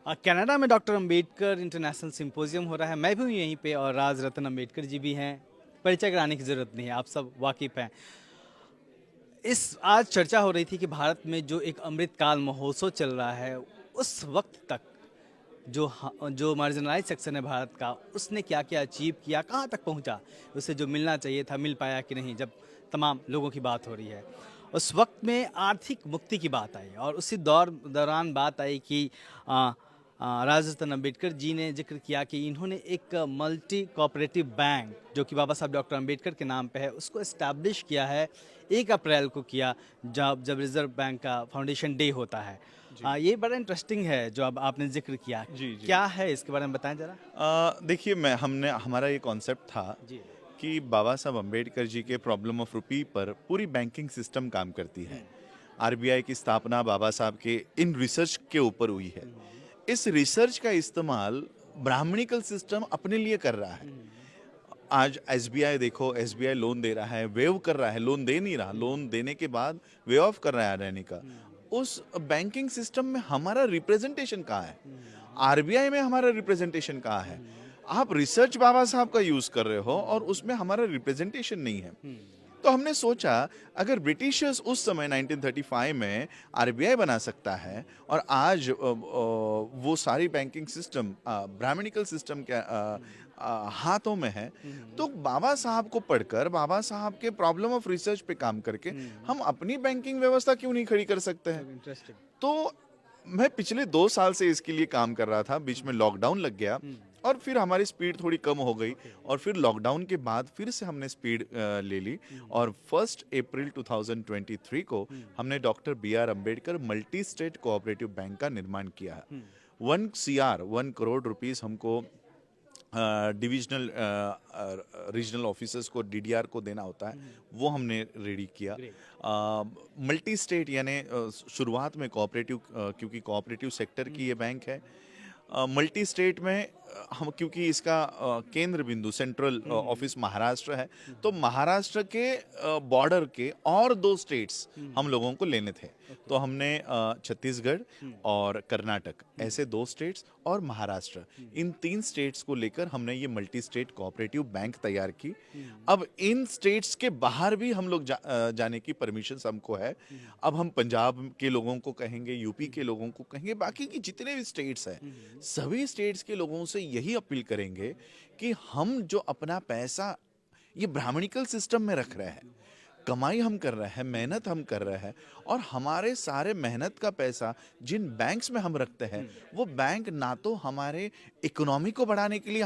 Canada में doctor Ambedkar international symposium हो रहा है। मैं भी हूँ यहीं पे और राज रतन अंबेडकर जी भी हैं। परिचय कराने की ज़रूरत नहीं है, आप सब वाकिफ़ हैं। इस आज चर्चा हो रही थी कि भारत में जो एक अमृतकाल महोत्सव चल रहा है, उस वक्त तक जो मार्जिनलाइज सेक्शन है भारत का, उसने क्या क्या अचीव किया, कहाँ तक पहुँचा, उसे जो मिलना चाहिए था मिल पाया कि नहीं, जब तमाम लोगों की बात हो रही है। उस वक्त में आर्थिक मुक्ति की बात आई और उसी दौरान बात आई कि राजरतन अंबेडकर जी ने जिक्र किया कि इन्होंने एक मल्टी कोऑपरेटिव बैंक, जो कि बाबा साहब डॉक्टर अंबेडकर के नाम पे है, उसको इस्टेब्लिश किया है। 1 अप्रैल को किया, जब रिजर्व बैंक का फाउंडेशन डे होता है। जी। ये बड़ा इंटरेस्टिंग है जो अब आपने जिक्र किया। जी, जी। क्या है इसके बारे में बताएं जरा। देखिए मैं हमने हमारा ये कॉन्सेप्ट था जी। कि बाबा साहब अम्बेडकर जी के प्रॉब्लम ऑफ रुपी पर पूरी बैंकिंग सिस्टम काम करती है। आरबीआई की स्थापना बाबा साहब के इन रिसर्च के ऊपर हुई है। इस रिसर्च का इस्तेमाल ब्राह्मणिकल सिस्टम अपने लिए कर रहा है। आज एसबीआई देखो, एसबीआई लोन दे रहा है, वेव कर रहा है, लोन दे नहीं रहा, लोन देने के बाद वे ऑफ कर रहा है रहने का। उस बैंकिंग सिस्टम में हमारा रिप्रेजेंटेशन कहाँ है? आरबीआई में हमारा रिप्रेजेंटेशन कहाँ है? आप रिसर्च बाबा साहब का यूज कर रहे हो और उसमें हमारा रिप्रेजेंटेशन नहीं है। तो हमने सोचा, अगर ब्रिटिशर्स उस समय 1935 में आरबीआई बना सकता है और आज वो सारी बैंकिंग सिस्टम ब्राह्मणिकल सिस्टम के हाथों में है, तो बाबा साहब को पढ़कर, बाबा साहब के प्रॉब्लम ऑफ रिसर्च पे काम करके हम अपनी बैंकिंग व्यवस्था क्यों नहीं खड़ी कर सकते हैं? इंटरेस्टिंग। तो मैं पिछले 2 साल से इसके लिए काम कर रहा था। बीच में लॉकडाउन लग गया और फिर हमारी स्पीड थोड़ी कम हो गई और फिर लॉकडाउन के बाद फिर से हमने स्पीड ले ली और 1 अप्रैल 2023 को हमने doctor B R Ambedkar multi state cooperative bank का निर्माण किया है। 1 करोड़ रुपीस हमको डिविजनल रीजनल ऑफिसर्स को, डीडीआर को देना होता है, वो हमने रेडी किया। मल्टी स्टेट यानी शुरुआत में कोऑपरेटिव, क्योंकि कोऑपरेटिव सेक्टर की ये बैंक है। मल्टी स्टेट में हम, क्योंकि इसका केंद्र बिंदु सेंट्रल ऑफिस महाराष्ट्र है, तो महाराष्ट्र के बॉर्डर के और 2 स्टेट्स हम लोगों को लेने थे। तो हमने छत्तीसगढ़ और कर्नाटक, ऐसे 2 स्टेट्स और महाराष्ट्र, इन 3 स्टेट्स को लेकर हमने ये मल्टी स्टेट कोऑपरेटिव बैंक तैयार की। अब इन स्टेट्स के बाहर भी हम लोग जाने की परमिशन हमको है। अब हम पंजाब के लोगों को कहेंगे, यूपी के लोगों को कहेंगे, बाकी की जितने भी स्टेट्स हैं, सभी स्टेट्स के लोगों से यही अपील करेंगे कि हम जो अपना पैसा ये ब्राह्मणिकल सिस्टम में रख रहे हैं, कमाई हम कर रहे हैं, मेहनत हम कर रहे हैं, और हमारे सारे मेहनत का पैसा जिन बैंक्स में हम रखते हैं, वो बैंक ना तो हमारे इकोनॉमी को बढ़ाने के लिए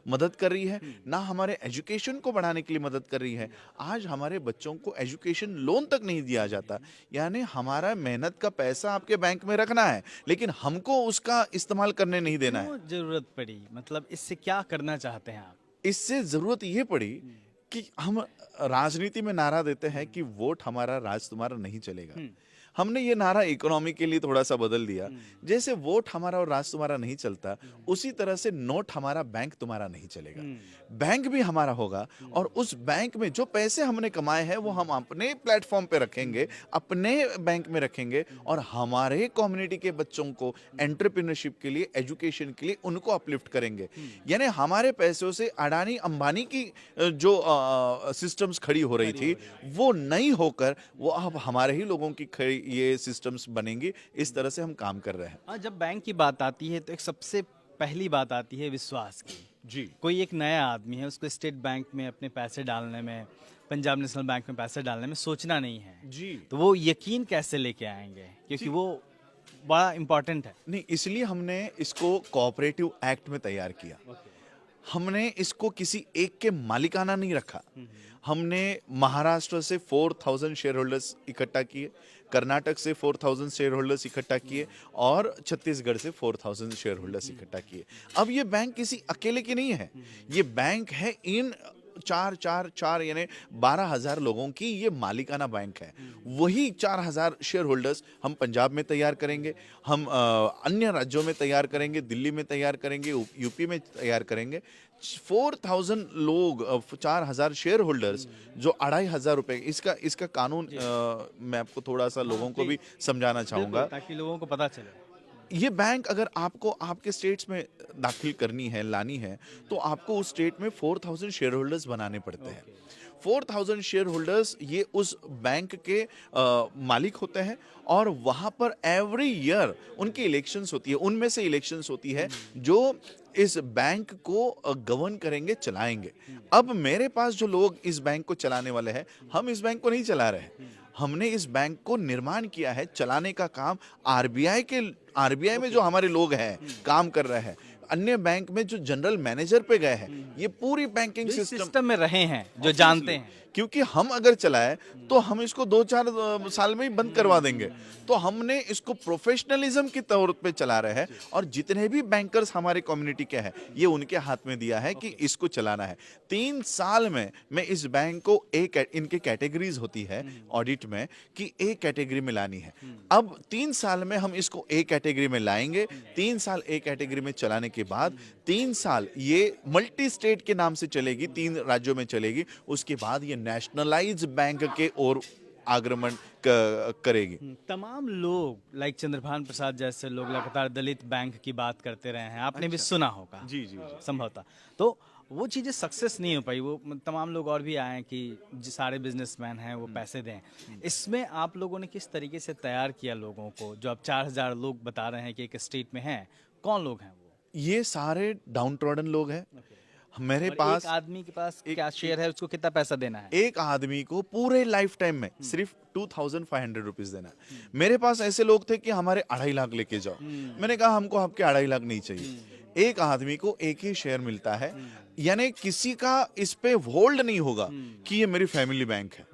मदद कर रही है, ना हमारे एजुकेशन को बढ़ाने के लिए मदद कर रही है। आज हमारे बच्चों को एजुकेशन लोन तक नहीं दिया जाता। यानी हमारा मेहनत का पैसा आपके बैंक में रखना है, लेकिन हमको उसका इस्तेमाल करने नहीं देना है। क्यों जरूरत पड़ी, मतलब इससे क्या करना चाहते हैं आप? इससे जरूरत ये पड़ी कि हम राजनीति में नारा देते हैं कि वोट हमारा, राज तुम्हारा नहीं चलेगा। हमने ये नारा इकोनॉमी के लिए थोड़ा सा बदल दिया। जैसे वोट हमारा और राज तुम्हारा नहीं चलता, उसी तरह से नोट हमारा, बैंक तुम्हारा नहीं चलेगा। बैंक भी हमारा होगा और उस बैंक में जो पैसे हमने कमाए हैं वो हम अपने प्लेटफॉर्म पे रखेंगे, अपने बैंक में रखेंगे, और हमारे कम्युनिटी के बच्चों को एंटरप्रेन्योरशिप के लिए, एजुकेशन के लिए उनको अपलिफ्ट करेंगे। यानी हमारे पैसों से अडानी अंबानी की जो सिस्टम्स खड़ी हो रही थी, वो नहीं होकर वो अब हमारे ही लोगों की खड़ी ये सिस्टम्स बनेंगी। इस तरह से हम काम कर रहे हैं। जब बैंक की बात आती है तो एक सबसे पहली बात आती है विश्वास की। जी। कोई एक नया आदमी है, उसको स्टेट बैंक में अपने पैसे डालने में, पंजाब नेशनल बैंक में पैसे डालने में सोचना नहीं है, जी। तो वो यकीन कैसे लेके आएंगे, क्योंकि वो बड़ा इम्पोर्टेंट है। नहीं, इसलिए हमने इसको कोऑपरेटिव एक्ट में तैयार किया। हमने इसको किसी एक के मालिकाना नहीं रखा। हमने महाराष्ट्र से 4000 शेयर होल्डर्स इकट्ठा किए, कर्नाटक से 4000 शेयर होल्डर्स इकट्ठा किए और छत्तीसगढ़ से 4000 शेयर होल्डर्स इकट्ठा किए। अब ये बैंक किसी अकेले की नहीं है, ये बैंक है इन चार चार चार यानी 12,000 लोगों की ये मालिकाना बैंक है। वही 4,000 शेयर होल्डर्स हम पंजाब में तैयार करेंगे, हम अन्य राज्यों में तैयार करेंगे, दिल्ली में तैयार करेंगे, यूपी में तैयार करेंगे। 4,000 लोग, 4,000 शेयर होल्डर्स, जो 2,500 रुपए, इसका कानून मैं आपको थोड़ा सा लोगों को भी समझाना चाहूंगा। ताकि लोगों को पता चले। ये बैंक अगर आपको आपके स्टेट्स में दाखिल करनी है, लानी है, तो आपको उस स्टेट में 4000 शेयर होल्डर्स बनाने पड़ते हैं। 4000 शेयर होल्डर्स ये उस बैंक के मालिक होते हैं और वहाँ पर एवरी ईयर उनकी इलेक्शंस होती है, उनमें से इलेक्शंस होती है जो इस बैंक को गवर्न करेंगे, चलाएंगे। अब मेरे पास जो लोग इस बैंक को चलाने वाले हैं, हम इस बैंक को नहीं चला रहे, हमने इस बैंक को निर्माण किया है, चलाने का काम आरबीआई में जो हमारे लोग हैं काम कर रहे हैं, अन्य बैंक में जो जनरल मैनेजर पे गए हैं, ये पूरी बैंकिंग जो इस सिस्टम सिस्टम में रहे हैं, जो जानते हैं। क्योंकि हम अगर चलाए तो हम इसको 2-4 साल में ही बंद करवा देंगे, तो हमने इसको प्रोफेशनलिज्म के तौर पे चला रहे हैं और जितने भी बैंकर्स हमारे कम्युनिटी के हैं ये उनके हाथ में दिया है कि इसको चलाना है। 3 साल में मैं इस बैंक को इनके कैटेगरीज होती है ऑडिट में कि ए कैटेगरी में लानी है। अब 3 साल में हम इसको ए कैटेगरी में लाएंगे, 3 साल ए कैटेगरी में चलाने के बाद 3 साल ये मल्टी स्टेट के नाम से चलेगी, 3 राज्यों में चलेगी, उसके बाद ये नेशनलाइज बैंक के ओर आगमन करेगी। तमाम लोग लाइक चंद्रभान प्रसाद जैसे लोग लगातार दलित बैंक की बात करते रहे हैं, आपने भी सुना होगा। जी जी संभवतः तो वो चीज़ें सक्सेस नहीं हो पाई। वो तमाम लोग और भी आए हैं कि जो सारे बिजनेसमैन हैं वो पैसे दें। इसमें आप लोगों ने किस तरीके से तैयार किया लोगों को? जो अब 4000 लोग बता रहे हैं कि एक स्टेट में हैं, कौन लोग हैं वो? ये सारे डाउन ट्रॉडन लोग हैं। मेरे और पास एक आदमी के पास क्या शेयर है, उसको कितना पैसा देना है? एक आदमी को पूरे लाइफ टाइम में सिर्फ 2500 रुपीज देना है। मेरे पास ऐसे लोग थे कि हमारे 2.5 लाख लेके जाओ, मैंने कहा हमको आपके 2.5 लाख नहीं चाहिए। एक आदमी को एक ही शेयर मिलता है, यानी किसी का इस पे होल्ड नहीं होगा कि ये मेरी फैमिली बैंक है।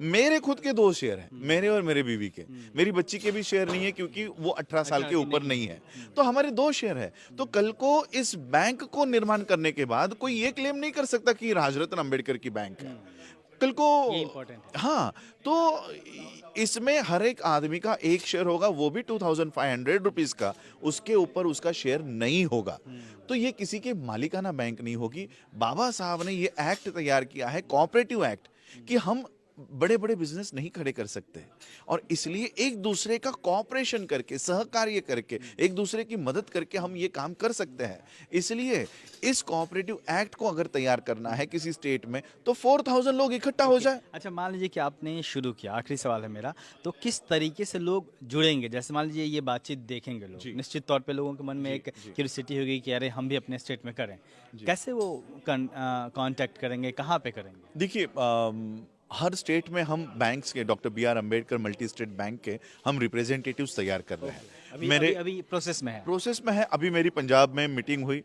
मेरे खुद के 2 शेयर हैं, मेरे और मेरे बीवी के। मेरी बच्ची के भी शेयर नहीं है क्योंकि वो 18 साल के ऊपर नहीं है, तो हमारे 2 शेयर है। तो कल को इस बैंक को निर्माण करने के बाद कोई ये क्लेम नहीं कर सकता कि राजरत्न अंबेडकर की बैंक है कल को। ये important है। हाँ, तो इसमें हर एक आदमी का एक शेयर होगा, वो भी 2500 रुपीज का, उसके ऊपर उसका शेयर नहीं होगा। तो ये किसी के मालिकाना बैंक नहीं होगी। बाबा साहब ने ये एक्ट तैयार किया है, कोऑपरेटिव एक्ट, कि हम बड़े बड़े बिजनेस नहीं खड़े कर सकते और इसलिए एक दूसरे का कोऑपरेशन करके, सहकार्य करके, एक दूसरे की मदद करके हम ये काम कर सकते हैं। इसलिए इस कोऑपरेटिव एक्ट को अगर तैयार करना है किसी स्टेट में तो 4000 लोग इकट्ठा हो जाए। अच्छा, मान लीजिए कि आपने शुरू किया, आखिरी सवाल है मेरा, तो किस तरीके से लोग जुड़ेंगे? जैसे मान लीजिए ये बातचीत देखेंगे लोग, निश्चित तौर पे लोगों के मन में एक क्यूरियोसिटी होगी कि अरे हम भी अपने स्टेट में करें। कैसे वो कांटेक्ट करेंगे, कहाँ पे करेंगे? देखिए, हर स्टेट में हम बैंक्स के, doctor B R Ambedkar multi state bank के हम रिप्रेजेंटेटिव्स तैयार कर रहे हैं। अभी प्रोसेस में है। प्रोसेस में है। अभी मेरी पंजाब में मीटिंग हुई,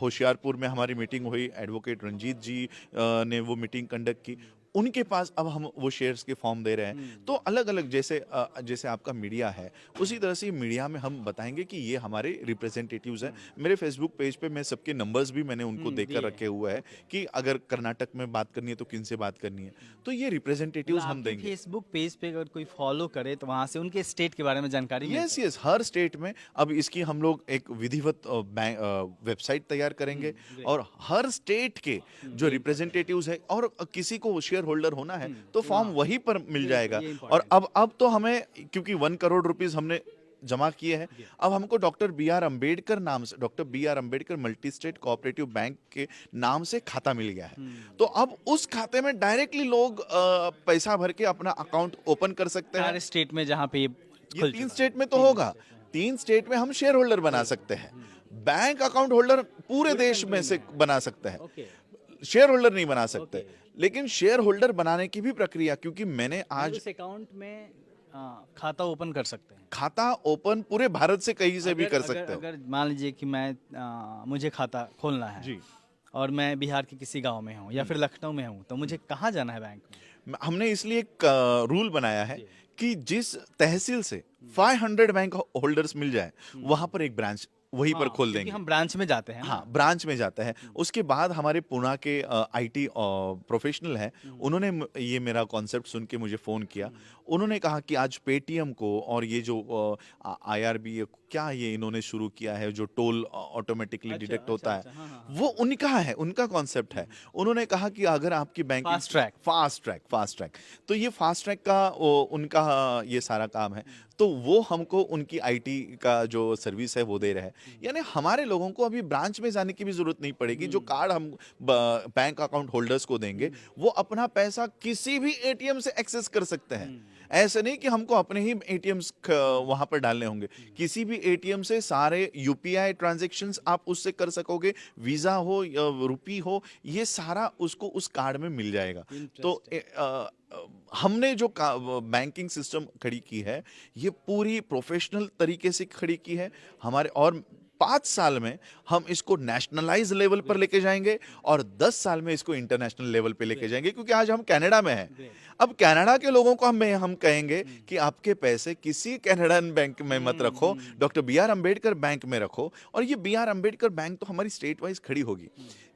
होशियारपुर में हमारी मीटिंग हुई, एडवोकेट रंजीत जी ने वो मीटिंग कंडक्ट की। उनके पास अब हम वो शेयर्स के फॉर्म दे रहे हैं। तो अलग अलग जैसे आपका मीडिया है, उसी तरह से मीडिया में हम बताएंगे कि ये हमारे रिप्रेजेंटेटिव्स हैं। मेरे फेसबुक पेज पे मैं सबके नंबर्स भी मैंने उनको देकर रखे हुए हैं कि अगर कर्नाटक में बात करनी है तो किन से बात करनी है, तो ये रिप्रेजेंटेटिव्स हम देंगे। फेसबुक पेज पे अगर कोई फॉलो करे तो वहां से उनके स्टेट के बारे में जानकारी यस यस, हर स्टेट में अब इसकी हम लोग एक विधिवत वेबसाइट तैयार करेंगे और हर स्टेट के जो रिप्रेजेंटेटिव्स है, और किसी को शेयर होल्डर होना है तो फॉर्म वहीं पर मिल जाएगा। और अब तो हमें, क्योंकि 1 करोड़ रुपीस हमने जमा किए हैं, अब हमको डॉक्टर बी आर अम्बेडकर नाम से, doctor B R Ambedkar multi state cooperative bank के नाम से खाता मिल गया है। तो अब उस खाते में डायरेक्टली लोग पैसा भर के अपना अकाउंट ओपन कर सकते हैं। सारे स्टेट में जहाँ पे ये 3 स्टेट में तो होगा, 3 स्टेट में हम शेयर होल्डर बना सकते हैं। बैंक अकाउंट होल्डर पूरे देश में से बना सकते हैं, शेयर होल्डर नहीं बना सकते। लेकिन शेयर होल्डर बनाने की भी प्रक्रिया, क्योंकि मैंने आज उस अकाउंट में खाता ओपन कर सकते हैं। खाता ओपन पूरे भारत से कहीं से भी कर सकते हो। अगर मान लीजिए कि मुझे खाता खोलना है जी, और मैं बिहार के किसी गांव में हूँ या फिर लखनऊ में हूँ, तो मुझे कहाँ जाना है बैंक में? हमने इसलिए एक रूल बनाया है कि जिस तहसील से 500 बैंक होल्डर्स मिल जाए वहां पर एक ब्रांच वहीं पर खोल देंगे। हम ब्रांच में जाते हैं ना? हाँ, ब्रांच में जाता है। उसके बाद हमारे पुणे के आईटी प्रोफेशनल हैं, उन्होंने ये मेरा कॉन्सेप्ट सुन के मुझे फ़ोन किया उन्होंने कहा कि आज पेटीएम को और ये जो आईआरबी क्या ये इन्होंने शुरू किया है, जो टोल ऑटोमेटिकली अच्छा, डिडक्ट अच्छा, होता अच्छा, हाँ, हाँ, है, वो उनका है, उनका कॉन्सेप्ट है। उन्होंने कहा कि अगर आपकी बैंकिंग फास्ट ट्रैक, तो ये फास्ट ट्रैक का उनका ये सारा काम है, तो वो हमको उनकी आईटी का जो सर्विस है वो दे रहे हैं। यानी हमारे लोगों को अभी ब्रांच में जाने की भी जरूरत नहीं पड़ेगी। जो कार्ड हम बैंक अकाउंट होल्डर्स को देंगे, वो अपना पैसा किसी भी एटीएम से एक्सेस कर सकते हैं। ऐसे नहीं कि हमको अपने ही एटीएम्स वहां पर डालने होंगे। किसी भी एटीएम से सारे यूपीआई ट्रांजैक्शंस आप उससे कर सकोगे, वीजा हो या रुपी हो, ये सारा उसको उस कार्ड में मिल जाएगा। तो हमने जो बैंकिंग सिस्टम खड़ी की है, ये पूरी प्रोफेशनल तरीके से खड़ी की है हमारे, और 5 साल में हम इसको नेशनलाइज लेवल पर लेके जाएंगे और 10 साल में इसको इंटरनेशनल लेवल पे लेके जाएंगे, क्योंकि आज हम कनाडा में हैं। अब कनाडा के लोगों को हम कहेंगे कि आपके पैसे किसी कनाडियन बैंक में मत रखो, doctor B R Ambedkar bank में रखो, और ये बी आर अंबेडकर बैंक तो हमारी स्टेट वाइज खड़ी होगी।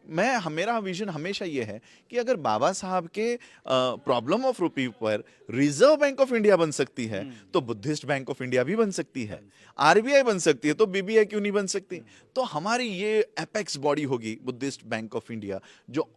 मेरा विजन हमेशा ये है कि अगर बाबा साहब के प्रॉब्लम ऑफ रुपी पर रिजर्व बैंक ऑफ इंडिया बन सकती है, तो बुद्धिस्ट बैंक ऑफ इंडिया भी बन सकती है, आरबीआई बन सकती है, तो बीबीआई क्यों नहीं बन सकती? तो हमारी ये एपेक्स बॉडी होगी बुद्धिस्ट बैंक ऑफ इंडिया, जो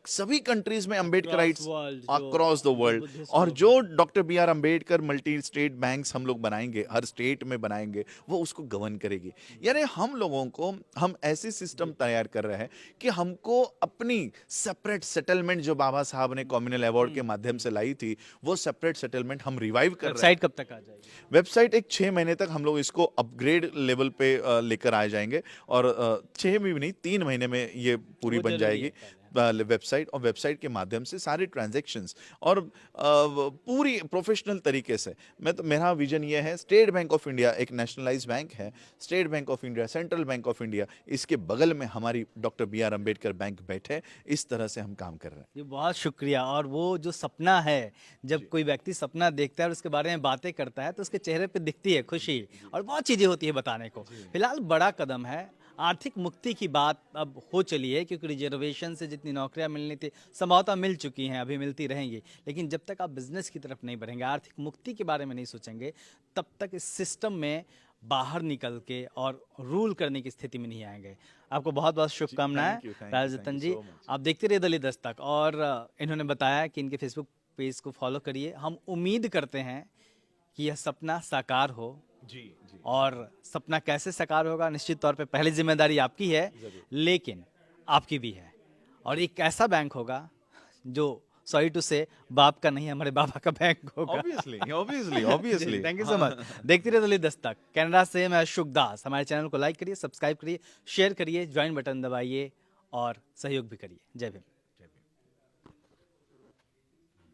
सभी कंट्रीज में अंबेडकराइट्स अक्रॉस द वर्ल्ड, और जो doctor B R Ambedkar multi state banks हम लोग बनाएंगे, हर स्टेट में बनाएंगे, वो उसको गवर्न करेगी। यानी हम लोगों को हम ऐसी सिस्टम तैयार कर रहे हैं कि हमको अपनी सेपरेट सेटलमेंट जो बाबा साहब ने कम्युनल अवार्ड के माध्यम से लाई थी, वो सेपरेट सेटलमेंट हम रिवाइव कर रहे हैं। वेबसाइट कब तक आ जाएगी? वेबसाइट एक 6 महीने तक हम लोग इसको अपग्रेड लेवल पे लेकर आ जाएंगे, और 6 में भी नहीं, 3 महीने में ये पूरी वो बन जरूरी जाएगी है वेबसाइट, और वेबसाइट के माध्यम से सारे ट्रांजैक्शंस और पूरी प्रोफेशनल तरीके से। मेरा विजन ये है, स्टेट बैंक ऑफ इंडिया एक नेशनलाइज बैंक है, State Bank of India, Central Bank of India, इसके बगल में हमारी doctor B R Ambedkar bank बैठे, इस तरह से हम काम कर रहे हैं। ये बहुत शुक्रिया। और वो जो सपना है, जब कोई व्यक्ति सपना देखता है और उसके बारे में बातें करता है, तो उसके चेहरे पे दिखती है खुशी, और बहुत चीज़ें होती है बताने को। फिलहाल बड़ा कदम है, आर्थिक मुक्ति की बात अब हो चली है, क्योंकि रिजर्वेशन से जितनी नौकरियां मिलनी थी संभवतः मिल चुकी हैं, अभी मिलती रहेंगी। लेकिन जब तक आप बिजनेस की तरफ नहीं बढ़ेंगे, आर्थिक मुक्ति के बारे में नहीं सोचेंगे, तब तक इस सिस्टम में बाहर निकल के और रूल करने की स्थिति में नहीं आएंगे। आपको बहुत बहुत शुभकामनाएं thank you Rajratan ji. so much. आप देखते रहिए दलित दस्तक, और इन्होंने बताया कि इनके फेसबुक पेज को फॉलो करिए। हम उम्मीद करते हैं कि यह सपना साकार हो, जी और सपना कैसे साकार होगा, निश्चित तौर पे पहली जिम्मेदारी आपकी है, लेकिन आपकी भी है। और एक ऐसा बैंक होगा जो, सॉरी टू से, बाप का नहीं, हमारे बाबा का बैंक होगा। Obviously thank you so much. देखते रहिए दलित दस्तक। कनाडा से मैं अशोक दास। हमारे चैनल को लाइक करिए, सब्सक्राइब करिए, शेयर करिए, ज्वाइन बटन दबाइए और सहयोग भी करिए। जय भीम।